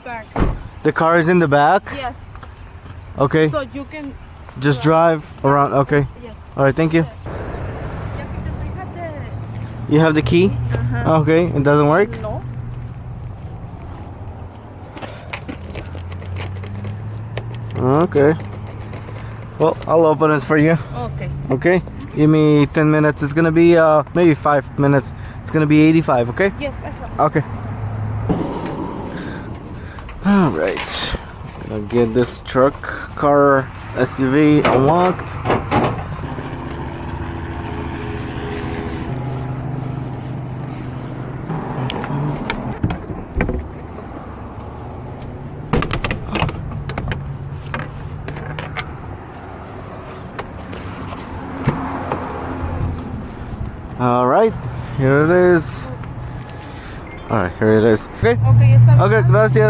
back. The car is in the back? Yes. Okay. So you can Just drive around. Okay. Yes. All right, thank you. Yeah, because I had the... You have the key? Uh-huh. Okay, it doesn't work? No. Okay. Well, I'll open it for you. Okay. Okay? Give me 10 minutes. It's gonna be maybe 5 minutes. It's gonna be 85, okay? Yes, I have. Okay. Alright. Gonna get this truck, car, SUV unlocked. Alright, here it is. Alright, here it is. Okay. Okay, está. Okay, gracias.